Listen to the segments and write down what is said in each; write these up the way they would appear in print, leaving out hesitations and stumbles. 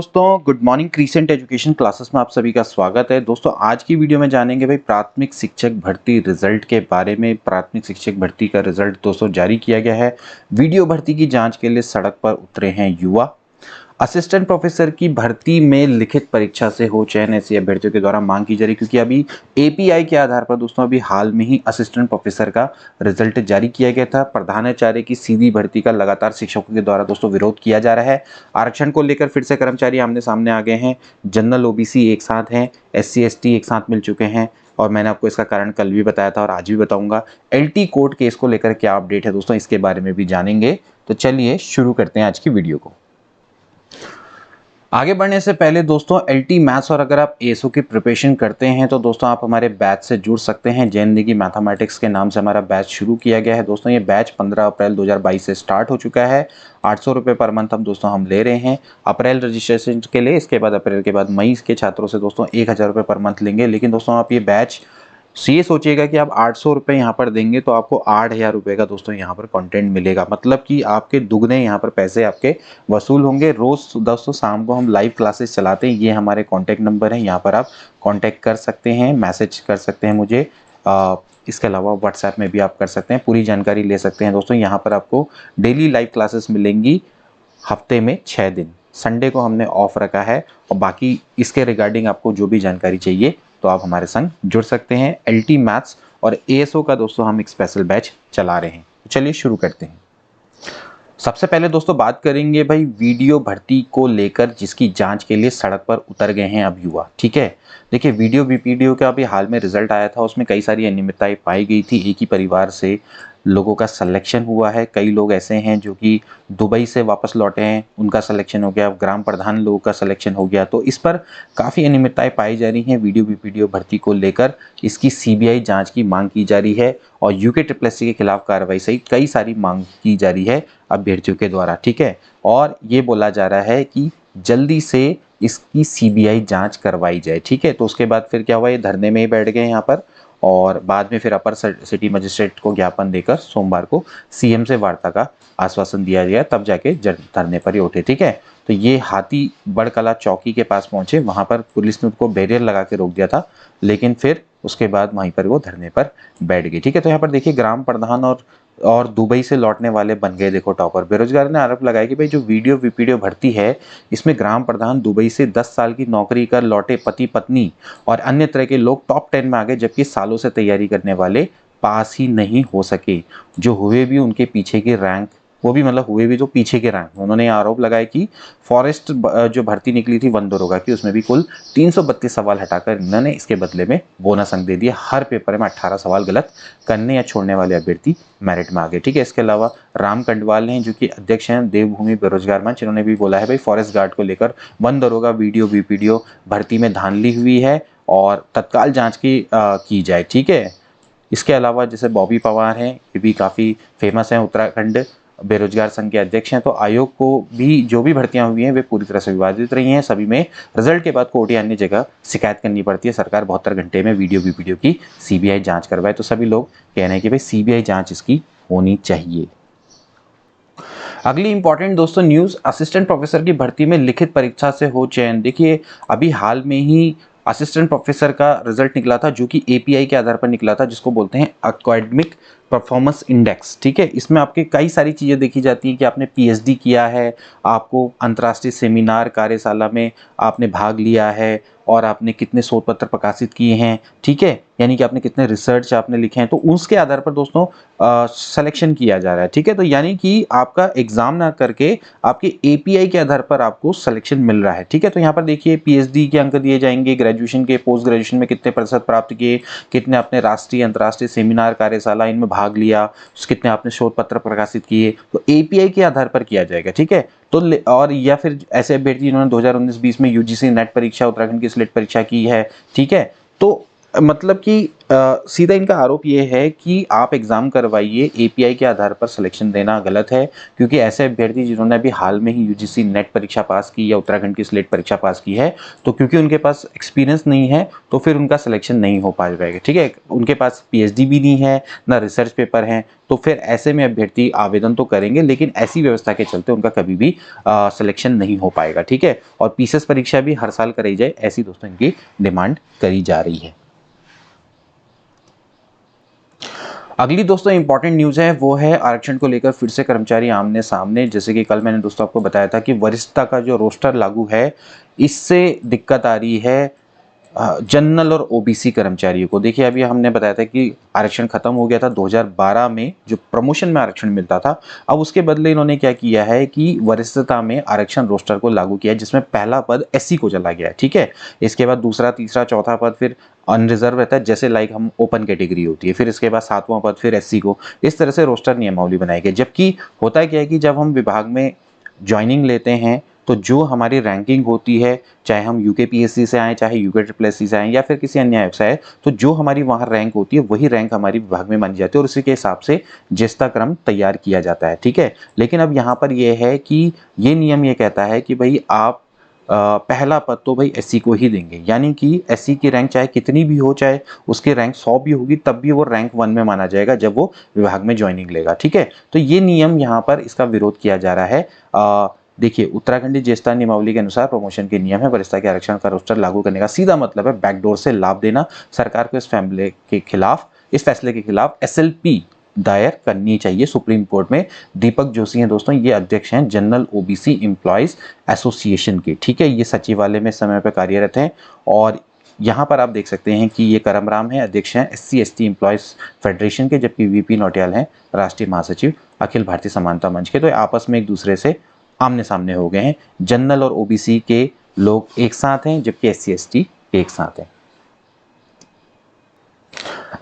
दोस्तों good morning. Crescent education classes में आप सभी का स्वागत है। दोस्तों आज की वीडियो में जानेंगे भाई प्राथमिक शिक्षक भर्ती रिजल्ट के बारे में। प्राथमिक शिक्षक भर्ती का रिजल्ट दोस्तों जारी किया गया है। वीडियो भर्ती की जांच के लिए सड़क पर उतरे हैं युवा। असिस्टेंट प्रोफेसर की भर्ती में लिखित परीक्षा से हो चयन ऐसी अभ्यर्थियों के द्वारा मांग की जा रही, क्योंकि अभी एपीआई के आधार पर दोस्तों अभी हाल में ही असिस्टेंट प्रोफेसर का रिजल्ट जारी किया गया था। प्रधानाचार्य की सीधी भर्ती का लगातार शिक्षकों के द्वारा दोस्तों विरोध किया जा रहा है। आरक्षण को लेकर फिर से कर्मचारी आमने सामने आ गए हैं। जनरल ओबीसी एक साथ हैं, एससी एसटी एक साथ मिल चुके हैं, और मैंने आपको इसका कारण कल भी बताया था और आज भी बताऊंगा। एलटी कोर्ट केस को लेकर क्या अपडेट है दोस्तों, इसके बारे में भी जानेंगे। तो चलिए शुरू करते हैं आज की वीडियो को। आगे बढ़ने से पहले दोस्तों एलटी मैथ्स और अगर आप एएसओ की प्रिपरेशन करते हैं तो दोस्तों आप हमारे बैच से जुड़ सकते हैं। जैन निगी मैथमेटिक्स के नाम से हमारा बैच शुरू किया गया है। दोस्तों ये बैच 15 अप्रैल 2022 से स्टार्ट हो चुका है। 800 रुपये पर मंथ हम ले रहे हैं अप्रैल रजिस्ट्रेशन के लिए। इसके बाद अप्रैल के बाद मई के छात्रों से दोस्तों 1000 रुपये पर मंथ लेंगे। लेकिन दोस्तों आप ये बैच ये सोचिएगा कि आप 800 रुपये यहाँ पर देंगे तो आपको 8000 रुपये का दोस्तों यहाँ पर कंटेंट मिलेगा। मतलब कि आपके दुगने यहाँ पर पैसे आपके वसूल होंगे। रोज दोस्तों शाम को हम लाइव क्लासेस चलाते हैं। ये हमारे कॉन्टैक्ट नंबर है, यहाँ पर आप कॉन्टैक्ट कर सकते हैं, मैसेज कर सकते हैं मुझे। इसके अलावा व्हाट्सएप में भी आप कर सकते हैं, पूरी जानकारी ले सकते हैं। दोस्तों यहाँ पर आपको डेली लाइव क्लासेस मिलेंगी हफ्ते में 6 दिन। संडे को हमने ऑफ रखा है, और बाकी इसके रिगार्डिंग आपको जो भी जानकारी चाहिए तो आप हमारे संग जुड़ सकते हैं। एलटी मैथ्स और एएसओ का दोस्तों हम एक स्पेशल बैच चला रहे हैं। तो चलिए शुरू करते हैं। सबसे पहले दोस्तों बात करेंगे भाई वीडियो भर्ती को लेकर, जिसकी जांच के लिए सड़क पर उतर गए हैं अब युवा। ठीक है, देखिए वीडियो वीपीडीओ का अभी हाल में रिजल्ट आया था, उसमें कई सारी अनियमितताएं पाई गई थी। एक ही परिवार से लोगों का सिलेक्शन हुआ है। कई लोग ऐसे हैं जो कि दुबई से वापस लौटे हैं, उनका सिलेक्शन हो गया। ग्राम प्रधान लोगों का सिलेक्शन हो गया। तो इस पर काफ़ी अनियमितताएं पाई जा रही हैं वीडियो वीपीडीओ भर्ती को लेकर। इसकी सीबीआई जांच की मांग की जा रही है, और यूके ट्रिपल के खिलाफ कार्रवाई सहित कई सारी मांग की जा रही है अभ्यर्थियों के द्वारा। ठीक है, और ये बोला जा रहा है कि जल्दी से इसकी सीबीआई जांच करवाई जाए। ठीक है, तो उसके बाद फिर क्या हुआ, ये धरने में ही बैठ गए यहाँ पर, और बाद में फिर अपर सिटी मजिस्ट्रेट को ज्ञापन देकर सोमवार को सीएम से वार्ता का आश्वासन दिया गया, तब जाके धरने पर ही उठे। ठीक है, तो ये हाथी बड़कला चौकी के पास पहुंचे, वहां पर पुलिस ने उनको बैरियर लगा के रोक दिया था, लेकिन फिर उसके बाद वहीं पर वो धरने पर बैठ गए। ठीक है, तो यहाँ पर देखिए ग्राम प्रधान और दुबई से लौटने वाले बन गए देखो टॉपर। बेरोजगार ने आरोप लगाया कि भाई जो वीडियो वीपीडीओ भर्ती है, इसमें ग्राम प्रधान दुबई से 10 साल की नौकरी कर लौटे पति पत्नी और अन्य तरह के लोग टॉप 10 में आ गए, जबकि सालों से तैयारी करने वाले पास ही नहीं हो सके। जो हुए भी उनके पीछे के रैंक, वो भी मतलब हुए भी तो पीछे के रैंक। उन्होंने आरोप लगाया कि फॉरेस्ट जो भर्ती निकली थी वन दरोगा की, उसमें भी कुल 332 सवाल हटाकर इन्होंने इसके बदले में बोनस अंक दे दिया। हर पेपर में 18 सवाल गलत करने या छोड़ने वाले अभ्यर्थी मेरिट में आ गए। ठीक है, इसके अलावा राम कंडवाल हैं जो कि अध्यक्ष हैं देवभूमि बेरोजगार मंच, इन्होंने भी बोला है भाई फॉरेस्ट गार्ड को लेकर वन दरोगा वीडियो वीपीडीओ भर्ती में धांधली हुई है और तत्काल जांच की जाए। ठीक है, इसके अलावा जैसे बॉबी पवार हैं, ये भी काफ़ी फेमस हैं, उत्तराखंड बेरोजगार संघ के अध्यक्ष हैं। तो आयोग को भी जो भी भर्तियां हुई हैं वे पूरी तरह से विवादित रही हैं। सभी में रिजल्ट के बाद कोर्ट या अन्य जगह शिकायत करनी पड़ती है। सरकार 72 घंटे में वीडियो वीपीडीओ की सीबीआई जांच करवाए। तो सभी लोग कह रहे हैं कि भाई सीबीआई जांच इसकी होनी चाहिए। अगली इंपॉर्टेंट दोस्तों न्यूज़, असिस्टेंट प्रोफेसर की भर्ती में लिखित परीक्षा से हो चयन। देखिए अभी हाल में ही असिस्टेंट प्रोफेसर का रिजल्ट निकला था, जो कि एपीआई के आधार पर निकला था, जिसको बोलते हैं एकेडमिक परफॉर्मेंस इंडेक्स। ठीक है, इसमें आपके कई सारी चीज़ें देखी जाती हैं कि आपने पीएचडी किया है, आपको अंतर्राष्ट्रीय सेमिनार कार्यशाला में आपने भाग लिया है, और आपने कितने शोध पत्र प्रकाशित किए हैं। ठीक है, यानी कि आपने कितने रिसर्च आपने लिखे हैं, तो उसके आधार पर दोस्तों सिलेक्शन किया जा रहा है। ठीक है, तो यानी कि आपका एग्जाम ना करके आपके एपीआई के आधार पर आपको सिलेक्शन मिल रहा है। ठीक है, तो यहाँ पर देखिए पीएचडी के अंक दिए जाएंगे, ग्रेजुएशन के, पोस्ट ग्रेजुएशन में कितने प्रतिशत प्राप्त किए, कितने आपने राष्ट्रीय अंतर्राष्ट्रीय सेमिनार कार्यशाला इनमें भाग लिया, कितने आपने शोध पत्र प्रकाशित किए, तो एपीआई के आधार पर किया जाएगा। ठीक है, तो और या फिर ऐसे अभ्यर्थी जिन्होंने 2019-20 में यूजीसी नेट परीक्षा, उत्तराखंड की स्लेट परीक्षा की है। ठीक है, तो मतलब कि सीधा इनका आरोप ये है कि आप एग्ज़ाम करवाइए, एपीआई के आधार पर सिलेक्शन देना गलत है, क्योंकि ऐसे अभ्यर्थी जिन्होंने अभी हाल में ही यूजीसी नेट परीक्षा पास की या उत्तराखंड की स्लेट परीक्षा पास की है, तो क्योंकि उनके पास एक्सपीरियंस नहीं है, तो फिर उनका सिलेक्शन नहीं हो पाएगा, ठीक है? उनके पास पीएचडी भी नहीं है, ना रिसर्च पेपर है, तो फिर ऐसे में अभ्यर्थी आवेदन तो करेंगे, लेकिन ऐसी व्यवस्था के चलते उनका कभी भी सिलेक्शन नहीं हो पाएगा, ठीक है? और पीसीएस परीक्षा भी हर साल कराई जाए, ऐसी दोस्तों इनकी डिमांड करी जा रही है। अगली दोस्तों इंपॉर्टेंट न्यूज़ है, वो है आरक्षण को लेकर फिर से कर्मचारी आमने सामने। जैसे कि कल मैंने दोस्तों आपको बताया था कि वरिष्ठता का जो रोस्टर लागू है, इससे दिक्कत आ रही है जनरल और ओबीसी कर्मचारियों को। देखिए, अभी हमने बताया था कि आरक्षण खत्म हो गया था 2012 में, जो प्रमोशन में आरक्षण मिलता था। अब उसके बदले इन्होंने क्या किया है कि वरिष्ठता में आरक्षण रोस्टर को लागू किया है, जिसमें पहला पद एससी को चला गया है, ठीक है? इसके बाद दूसरा, तीसरा, चौथा पद फिर अनरिजर्व रहता है, जैसे लाइक हम ओपन कैटेगरी होती है, फिर इसके बाद सातवां पद फिर एससी को। इस तरह से रोस्टर नियमावली बनाई गई। जबकि होता क्या है कि जब हम विभाग में ज्वाइनिंग लेते हैं, तो जो हमारी रैंकिंग होती है, चाहे हम यूकेपीएससी से आए, चाहे यूके ट्रिपल एससी से आए, या फिर किसी अन्य ऐप से आए, तो जो हमारी वहाँ रैंक होती है, वही रैंक हमारी विभाग में मानी जाती है और उसी के हिसाब से ज्येष्ठता क्रम तैयार किया जाता है, ठीक है? लेकिन अब यहाँ पर यह है कि ये नियम ये कहता है कि भाई आप पहला पद तो भाई एससी को ही देंगे, यानी कि एससी की रैंक चाहे कितनी भी हो, चाहे उसकी रैंक 100 भी होगी, तब भी वो रैंक 1 में माना जाएगा जब वो विभाग में ज्वाइनिंग लेगा, ठीक है? तो ये नियम यहाँ पर इसका विरोध किया जा रहा है। देखिए, उत्तराखंडी ज्येष्ठता नियमावली के अनुसार प्रमोशन के नियम है, वरिष्ठता के आरक्षण का रोस्टर लागू करने का सीधा मतलब है बैकडोर से लाभ देना। सरकार को इस फैसले के खिलाफ एसएलपी दायर करनी चाहिए सुप्रीम कोर्ट में। दीपक जोशी हैं दोस्तों, ये अध्यक्ष हैं जनरल ओबीसी एम्प्लॉयज एसोसिएशन के, ठीक है? ये सचिवालय में समय पर कार्यरत हैं। और यहाँ पर आप देख सकते हैं कि ये करमराम है, अध्यक्ष हैं एससी एसटी एम्प्लॉयज फेडरेशन के, जबकि वीपी नौटियाल हैं राष्ट्रीय महासचिव अखिल भारतीय समानता मंच के। तो आपस में एक दूसरे से आमने सामने हो गए हैं। जनरल और ओबीसी के लोग एक साथ हैं, जबकि एससी एसटी एक साथ हैं।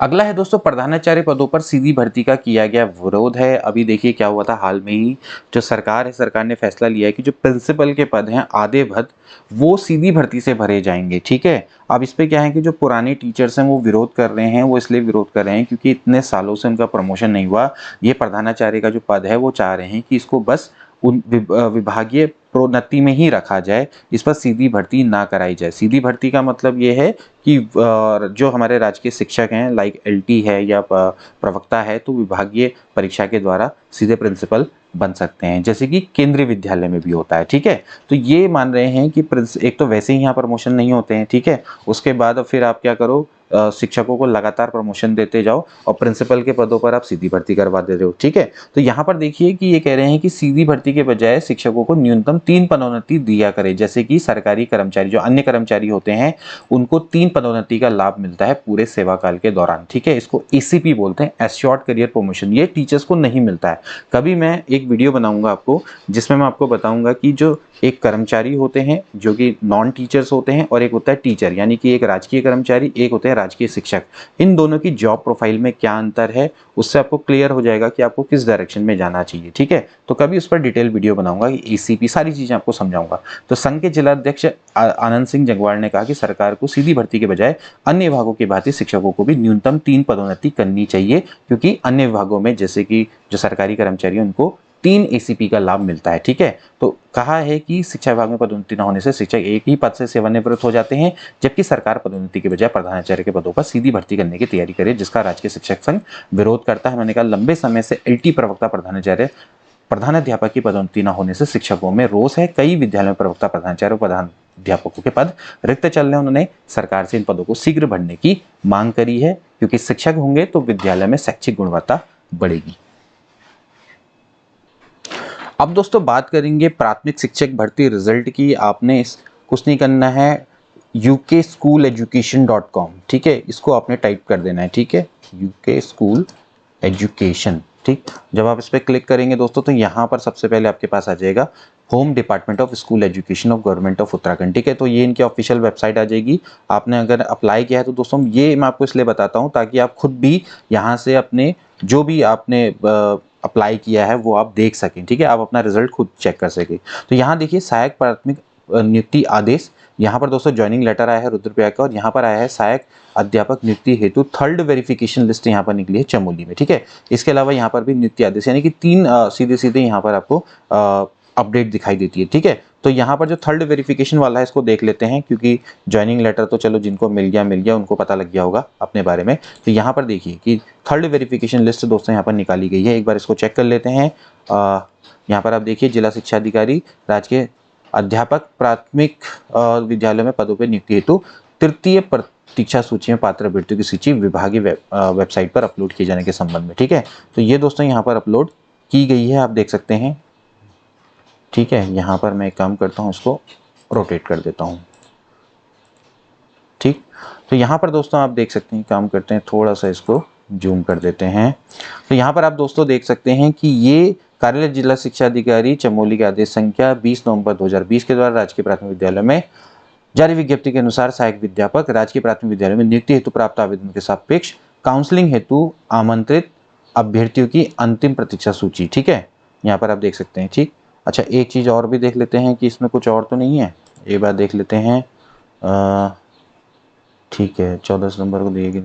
अगला है दोस्तों, प्रधानाचार्य पदों पर सीधी भर्ती का किया गया विरोध है। अभी देखिए क्या हुआ था हाल में ही, जो सरकार है, सरकार ने फैसला लिया है कि जो प्रिंसिपल के पद हैं आधे पद वो सीधी भर्ती से भरे जाएंगे, ठीक है? अब इस पे क्या है कि जो पुराने टीचर्स हैं वो विरोध कर रहे हैं। वो इसलिए विरोध कर रहे हैं क्योंकि इतने सालों से उनका प्रमोशन नहीं हुआ। ये प्रधानाचार्य का जो पद है वो चाह रहे हैं कि इसको बस उन विभागीय प्रोन्नति में ही रखा जाए, इस पर सीधी भर्ती ना कराई जाए। सीधी भर्ती का मतलब ये है कि जो हमारे राजकीय शिक्षक हैं, लाइक एलटी है या प्रवक्ता है, तो विभागीय परीक्षा के द्वारा सीधे प्रिंसिपल बन सकते हैं, जैसे कि केंद्रीय विद्यालय में भी होता है, ठीक है? तो ये मान रहे हैं कि एक तो वैसे ही यहाँ प्रमोशन नहीं होते हैं, ठीक है? उसके बाद फिर आप क्या करो, शिक्षकों को लगातार प्रमोशन देते जाओ और प्रिंसिपल के पदों पर आप सीधी भर्ती करवा दे रहे हो, ठीक है? तो यहाँ पर देखिए कि ये कह रहे हैं कि सीधी भर्ती के बजाय शिक्षकों को न्यूनतम 3 पदोन्नति दिया करे। जैसे कि सरकारी कर्मचारी, जो अन्य कर्मचारी होते हैं, उनको 3 पदोन्नति का लाभ मिलता है पूरे सेवा काल के दौरान, ठीक है? इसको एसीपी बोलते हैं, एश्योर्ड करियर प्रमोशन। ये टीचर्स को नहीं मिलता है। कभी मैं एक वीडियो बनाऊंगा आपको, जिसमें मैं आपको बताऊंगा कि जो एक कर्मचारी होते हैं जो कि नॉन टीचर्स होते हैं, और एक होता है टीचर, यानी कि एक राजकीय कर्मचारी, एक होते हैं राजकीय शिक्षक। इन दोनों की जॉब प्रोफाइल में क्या अंतर है, उससे आपको क्लियर हो जाएगा कि आपको किस डायरेक्शन में जाना चाहिए, ठीक है? तो कभी उस पर डिटेल वीडियो बनाऊंगा, एसीपी सारी चीजें आपको समझाऊंगा। तो संघ के जिलाध्यक्ष आनंद सिंह जंगवाल ने कहा कि सरकार को सीधी भर्ती के बजाय अन्य विभागों की भांति शिक्षकों को भी न्यूनतम 3 पदोन्नति करनी चाहिए, क्योंकि अन्य विभागों में जैसे कि जो सरकारी कर्मचारी हैं उनको 3 एसीपी का लाभ मिलता है, ठीक है? तो कहा है कि शिक्षा विभाग में पदोन्नति न होने से शिक्षक एक ही पद से सेवानिवृत्त हो जाते हैं, जबकि सरकार पदोन्नति के बजाय प्रधानाचार्य के पदों पर सीधी भर्ती करने की तैयारी करे, जिसका राजकीय शिक्षक संघ विरोध करता है। मैंने कहा लंबे समय से एलटी प्रवक्ता प्रधानाचार्य प्रधानाध्यापक की पदोन्नति न होने से शिक्षकों में रोष है। कई विद्यालयों में प्रवक्ता प्रधानाचार्य और प्रधानाध्यापकों के पद रिक्त चल रहे हैं। उन्होंने सरकार से इन पदों को शीघ्र भरने की मांग करी है, क्योंकि शिक्षक होंगे तो विद्यालय में शैक्षिक गुणवत्ता बढ़ेगी। अब दोस्तों बात करेंगे प्राथमिक शिक्षक भर्ती रिजल्ट की। आपने कुछ नहीं करना है, ukschooleducation.com, ठीक है? इसको आपने टाइप कर देना है, ठीक है? uk स्कूल एजुकेशन, ठीक? जब आप इस पर क्लिक करेंगे दोस्तों, तो यहाँ पर सबसे पहले आपके पास आ जाएगा home department of school education of government of Uttarakhand, ठीक है? तो ये इनकी ऑफिशियल वेबसाइट आ जाएगी। आपने अगर अप्लाई किया है तो दोस्तों ये मैं आपको इसलिए बताता हूँ ताकि आप खुद भी यहाँ से अपने जो भी आपने अप्लाई किया है वो आप देख सकें, ठीक है? आप अपना रिजल्ट खुद चेक कर सकें। तो यहाँ देखिए, सहायक प्राथमिक नियुक्ति आदेश, यहाँ पर दोस्तों ज्वाइनिंग लेटर आया है रुद्रप्रयाग का, और यहाँ पर आया है सहायक अध्यापक नियुक्ति हेतु थर्ड वेरिफिकेशन लिस्ट यहाँ पर निकली है चमोली में, ठीक है। इसके अलावा यहाँ पर भी नियुक्ति आदेश, यानी कि 3 सीधे सीधे यहाँ पर आपको अपडेट दिखाई देती है, ठीक है। तो यहाँ पर जो थर्ड वेरिफिकेशन वाला है इसको देख लेते हैं, क्योंकि ज्वाइनिंग लेटर तो चलो जिनको मिल गया उनको पता लग गया होगा अपने बारे में। तो यहाँ पर देखिए कि थर्ड वेरिफिकेशन लिस्ट दोस्तों यहाँ पर निकाली गई है, एक बार इसको चेक कर लेते हैं। यहाँ पर आप देखिए जिला शिक्षा अधिकारी राजकीय अध्यापक प्राथमिक विद्यालय में पदों पर नियुक्ति हेतु तृतीय प्रतीक्षा सूची में पात्र अभ्यर्थियों की सूची विभागीय वेबसाइट पर अपलोड किए जाने के संबंध में, ठीक है। तो ये दोस्तों यहाँ पर अपलोड की गई है, आप देख सकते हैं, ठीक है। यहाँ पर मैं एक काम करता हूँ, इसको रोटेट कर देता हूँ, ठीक। तो यहाँ पर दोस्तों आप देख सकते हैं, काम करते हैं, थोड़ा सा इसको जूम कर देते हैं। तो यहाँ पर आप दोस्तों देख सकते हैं कि ये कार्यालय जिला शिक्षा अधिकारी चमोली के आदेश संख्या 20 नवंबर 2020 के द्वारा राजकीय प्राथमिक विद्यालय में जारी विज्ञप्ति के अनुसार सहायक विद्यापक राजकीय प्राथमिक विद्यालय में नियुक्ति हेतु प्राप्त आवेदन के सापेक्ष काउंसलिंग हेतु आमंत्रित अभ्यर्थियों की अंतिम प्रतीक्षा सूची, ठीक है। यहाँ पर आप देख सकते हैं, ठीक। अच्छा, एक चीज़ और भी देख लेते हैं कि इसमें कुछ और तो नहीं है, एक बार देख लेते हैं। ठीक है, 14 सितंबर को दिए गए,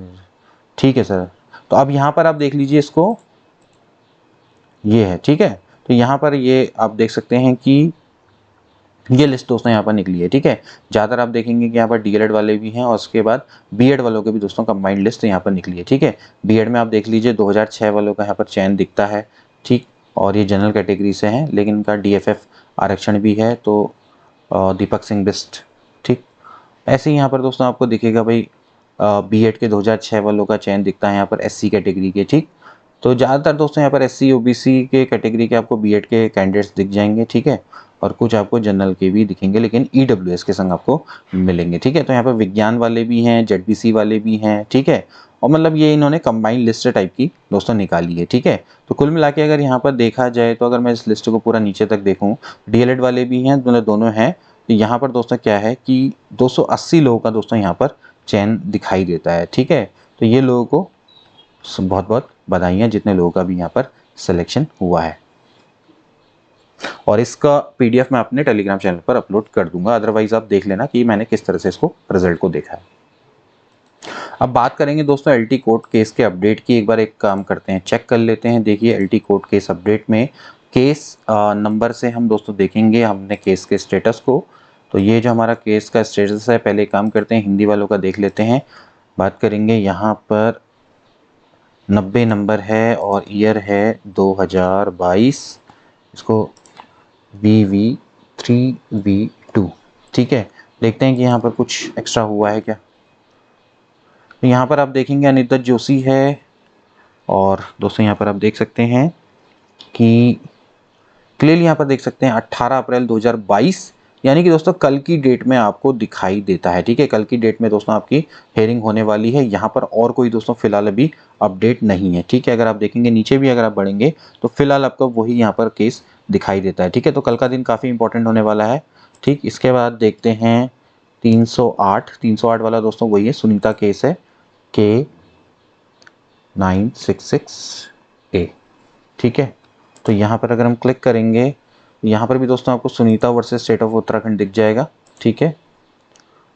ठीक है सर। तो अब यहाँ पर आप देख लीजिए, इसको ये है, ठीक है। तो यहाँ पर ये आप देख सकते हैं कि ये लिस्ट दोस्तों यहाँ पर निकली है, ठीक है। ज़्यादातर आप देखेंगे कि यहाँ पर डीएलएड वाले भी हैं, और उसके बाद बीएड वालों के भी दोस्तों कंबाइंड लिस्ट यहाँ पर निकली है, ठीक है। बीएड में आप देख लीजिए 2006 वालों का यहाँ पर चयन दिखता है, ठीक। और ये जनरल कैटेगरी से हैं, लेकिन इनका डीएफएफ आरक्षण भी है, तो दीपक सिंह बिस्ट, ठीक। ऐसे ही यहाँ पर दोस्तों आपको दिखेगा भाई बीएड के 2006 वालों का चयन दिखता है यहाँ पर एससी कैटेगरी के, ठीक। तो ज़्यादातर दोस्तों यहाँ पर एससी ओबीसी के कैटेगरी के आपको बीएड के कैंडिडेट्स दिख जाएंगे, ठीक है। और कुछ आपको जनरल के भी दिखेंगे, लेकिन ईडब्ल्यूएस के संग आपको मिलेंगे, ठीक है। तो यहाँ पर विज्ञान वाले भी हैं, जेडबीसी वाले भी हैं, ठीक है। और मतलब ये इन्होंने कंबाइंड लिस्ट टाइप की दोस्तों निकाली है, ठीक है। तो कुल मिला के अगर यहाँ पर देखा जाए, तो अगर मैं इस लिस्ट को पूरा नीचे तक देखूँ, डीएलएड वाले भी हैं, मतलब दोनों हैं। तो यहाँ पर दोस्तों क्या है कि 280 लोगों का दोस्तों यहाँ पर चयन दिखाई देता है, ठीक है। तो ये लोगों को बहुत बहुत बधाइयाँ, जितने लोगों का भी यहाँ पर सिलेक्शन हुआ है। और इसका पीडीएफ मैं अपने टेलीग्राम चैनल पर अपलोड कर दूंगा, अदरवाइज आप देख लेना कि मैंने किस तरह से इसको रिजल्ट को देखा है। अब बात करेंगे दोस्तों एलटी कोर्ट केस के अपडेट की। एक बार एक काम करते हैं, चेक कर लेते हैं। देखिए एलटी कोर्ट केस अपडेट में केस नंबर से हम दोस्तों देखेंगे हमने केस के स्टेटस को। तो ये जो हमारा केस का स्टेटस है, पहले काम करते हैं हिंदी वालों का देख लेते हैं। बात करेंगे, यहाँ पर 90 नंबर है और ईयर है 2022, इसको VV3V2, ठीक है। देखते हैं कि यहाँ पर कुछ एक्स्ट्रा हुआ है क्या। तो यहाँ पर आप देखेंगे अनिता जोशी है, और दोस्तों यहाँ पर आप देख सकते हैं कि क्लियरली यहाँ पर देख सकते हैं 18 अप्रैल 2022, यानी कि दोस्तों कल की डेट में आपको दिखाई देता है, ठीक है। कल की डेट में दोस्तों आपकी हेयरिंग होने वाली है। यहाँ पर और कोई दोस्तों फिलहाल अभी अपडेट नहीं है, ठीक है। अगर आप देखेंगे नीचे भी अगर आप बढ़ेंगे तो फिलहाल आपको वही यहाँ पर केस दिखाई देता है, ठीक है। तो कल का दिन काफ़ी इंपॉर्टेंट होने वाला है, ठीक। इसके बाद देखते हैं 308 वाला दोस्तों वही है, सुनीता केस है K966A, ठीक है। तो यहाँ पर अगर हम क्लिक करेंगे, यहाँ पर भी दोस्तों आपको Sunita versus state of Uttarakhand दिख जाएगा, ठीक है।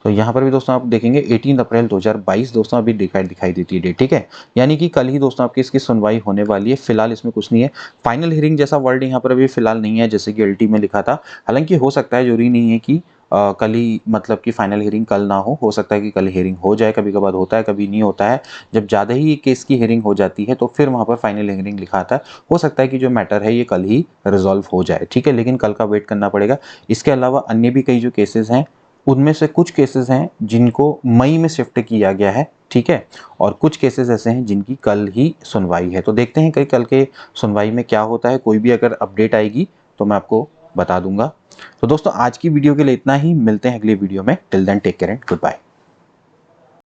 तो यहाँ पर भी दोस्तों आप देखेंगे 18 अप्रैल 2022 दोस्तों अभी दिखाई देती है डेट, ठीक है। यानी कि कल ही दोस्तों आपकी इसकी सुनवाई होने वाली है। फिलहाल इसमें कुछ नहीं है, फाइनल हियरिंग जैसा वर्ड यहाँ पर अभी फिलहाल नहीं है, जैसे कि एलटी में लिखा था। हालांकि हो सकता है, जरूरी नहीं है कि कल ही मतलब कि फाइनल हियरिंग कल ना हो सकता है कि कल हियरिंग हो जाए, कभी कभार होता है, कभी नहीं होता है। जब ज़्यादा ही केस की हियरिंग हो जाती है तो फिर वहाँ पर फाइनल हियरिंग लिखा आता है। हो सकता है कि जो मैटर है ये कल ही रिजॉल्व हो जाए, ठीक है, लेकिन कल का वेट करना पड़ेगा। इसके अलावा अन्य भी कई जो केसेस हैं, उनमें से कुछ केसेस हैं जिनको मई में शिफ्ट किया गया है, ठीक है, और कुछ केसेस ऐसे हैं जिनकी कल ही सुनवाई है। तो देखते हैं कि कल के सुनवाई में क्या होता है। कोई भी अगर अपडेट आएगी तो मैं आपको बता दूंगा। तो दोस्तों आज की वीडियो के लिए इतना ही, मिलते हैं अगली वीडियो में। Till then take care and good bye.